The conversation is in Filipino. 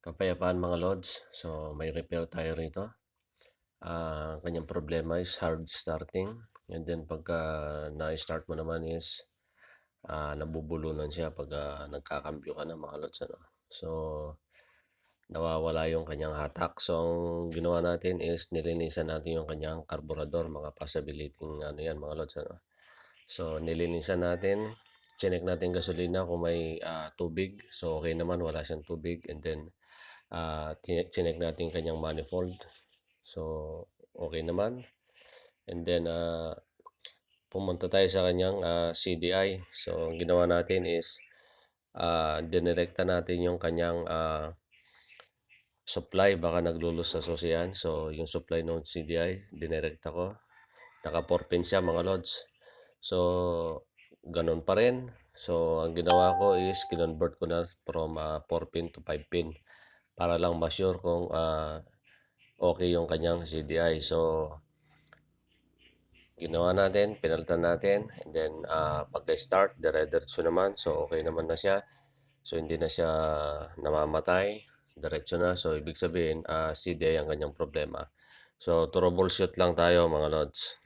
Kapayapaan mga lods. So may repair tayo rito. Kanyang problema is hard starting. And then pagka na-start mo naman is nabubulunan siya pag nagkakambyo ka na mga lods. So nawawala yung kanyang hatak. So ang ginawa natin is nilinisan natin yung kanyang carburetor, mga possibility yan mga lods. So nilinisan natin, chinek natin gasolina kung may tubig. So okay naman, wala siyang tubig. And then chinek natin kanyang manifold. So okay naman. And then pumunta tayo sa kanyang CDI. So ang ginawa natin is dinirekta natin yung kanyang supply. Baka naglulus sa susiyan. So yung supply ng CDI dinirekta ko. Naka 4 pin siya mga lods. So ganun pa rin. So ang ginawa ko is kinonvert ko na from 4 pin to 5 pin para lang ma-sure kung okay yung kanyang CDI. So ginawa natin, pinalitan natin, and then pagka-start, dire-diretso naman. So okay naman na siya. So hindi na siya namamatay, diretso na. So ibig sabihin CDI ang kanyang problema. So troubleshoot lang tayo mga lods.